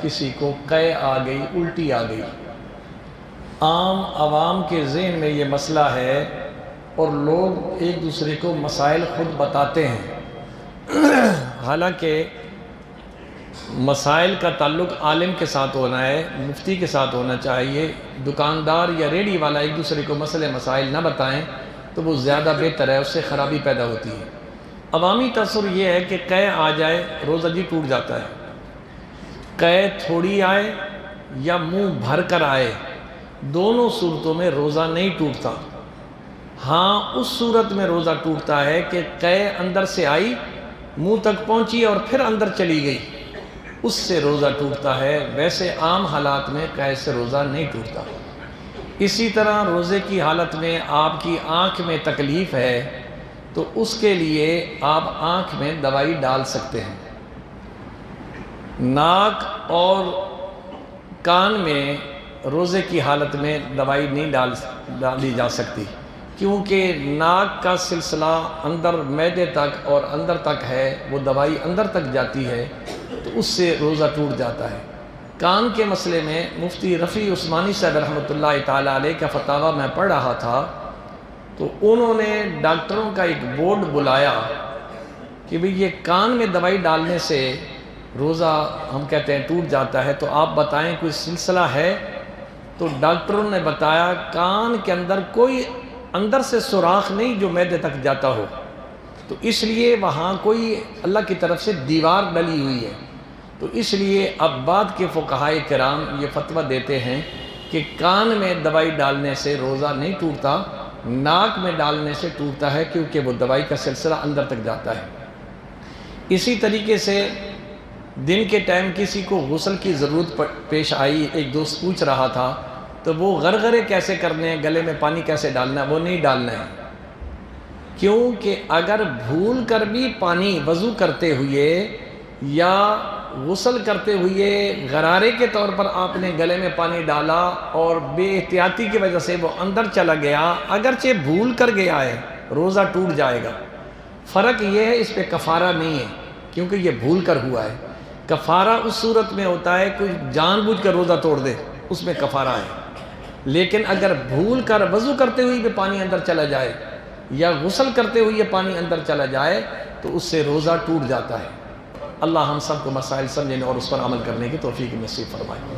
کسی کو قے آ گئی، الٹی آ گئی، عام عوام کے ذہن میں یہ مسئلہ ہے اور لوگ ایک دوسرے کو مسائل خود بتاتے ہیں، حالانکہ مسائل کا تعلق عالم کے ساتھ ہونا ہے، مفتی کے ساتھ ہونا چاہیے۔ دکاندار یا ریڑھی والا ایک دوسرے کو مسائل نہ بتائیں تو وہ زیادہ بہتر ہے، اس سے خرابی پیدا ہوتی ہے۔ عوامی تصور یہ ہے کہ قے آ جائے روزہ جی ٹوٹ جاتا ہے، قے تھوڑی آئے یا منہ بھر کر آئے، دونوں صورتوں میں روزہ نہیں ٹوٹتا۔ ہاں اس صورت میں روزہ ٹوٹتا ہے کہ قے اندر سے آئی، منہ تک پہنچی اور پھر اندر چلی گئی، اس سے روزہ ٹوٹتا ہے، ویسے عام حالات میں قے سے روزہ نہیں ٹوٹتا۔ اسی طرح روزے کی حالت میں آپ کی آنکھ میں تکلیف ہے تو اس کے لیے آپ آنکھ میں دوائی ڈال سکتے ہیں۔ ناک اور کان میں روزے کی حالت میں دوائی نہیں ڈالی جا سکتی، کیونکہ ناک کا سلسلہ اندر معدے تک اور اندر تک ہے، وہ دوائی اندر تک جاتی ہے تو اس سے روزہ ٹوٹ جاتا ہے۔ کان کے مسئلے میں مفتی رفیع عثمانی صاحب رحمۃ اللہ تعالیٰ علیہ کا فتاویٰ میں پڑھ رہا تھا تو انہوں نے ڈاکٹروں کا ایک بورڈ بلایا کہ بھئی یہ کان میں دوائی ڈالنے سے روزہ ہم کہتے ہیں ٹوٹ جاتا ہے، تو آپ بتائیں کوئی سلسلہ ہے؟ تو ڈاکٹروں نے بتایا کان کے اندر کوئی اندر سے سوراخ نہیں جو معدے تک جاتا ہو، تو اس لیے وہاں کوئی اللہ کی طرف سے دیوار ڈلی ہوئی ہے، تو اس لیے اب بعد کے فقہائے کرام یہ فتویٰ دیتے ہیں کہ کان میں دوائی ڈالنے سے روزہ نہیں ٹوٹتا، ناک میں ڈالنے سے ٹوٹتا ہے، کیونکہ وہ دوائی کا سلسلہ اندر تک جاتا ہے۔ اسی طریقے سے دن کے ٹائم کسی کو غسل کی ضرورت پیش آئی، ایک دوست پوچھ رہا تھا تو وہ غرغرے کیسے کرنے ہیں، گلے میں پانی کیسے ڈالنا ہے؟ وہ نہیں ڈالنا ہے، کیونکہ اگر بھول کر بھی پانی وضو کرتے ہوئے یا غسل کرتے ہوئے غرارے کے طور پر آپ نے گلے میں پانی ڈالا اور بے احتیاطی کی وجہ سے وہ اندر چلا گیا، اگرچہ بھول کر گیا ہے، روزہ ٹوٹ جائے گا۔ فرق یہ ہے اس پہ کفارہ نہیں ہے، کیونکہ یہ بھول کر ہوا ہے۔ کفارہ اس صورت میں ہوتا ہے کوئی جان بوجھ کر روزہ توڑ دے، اس میں کفارہ ہے، لیکن اگر بھول کر وضو کرتے ہوئے بھی پانی اندر چلا جائے یا غسل کرتے ہوئے پانی اندر چلا جائے تو اس سے روزہ ٹوٹ جاتا ہے۔ اللہ ہم سب کو مسائل سمجھنے اور اس پر عمل کرنے کی توفیق نصیب فرمائے۔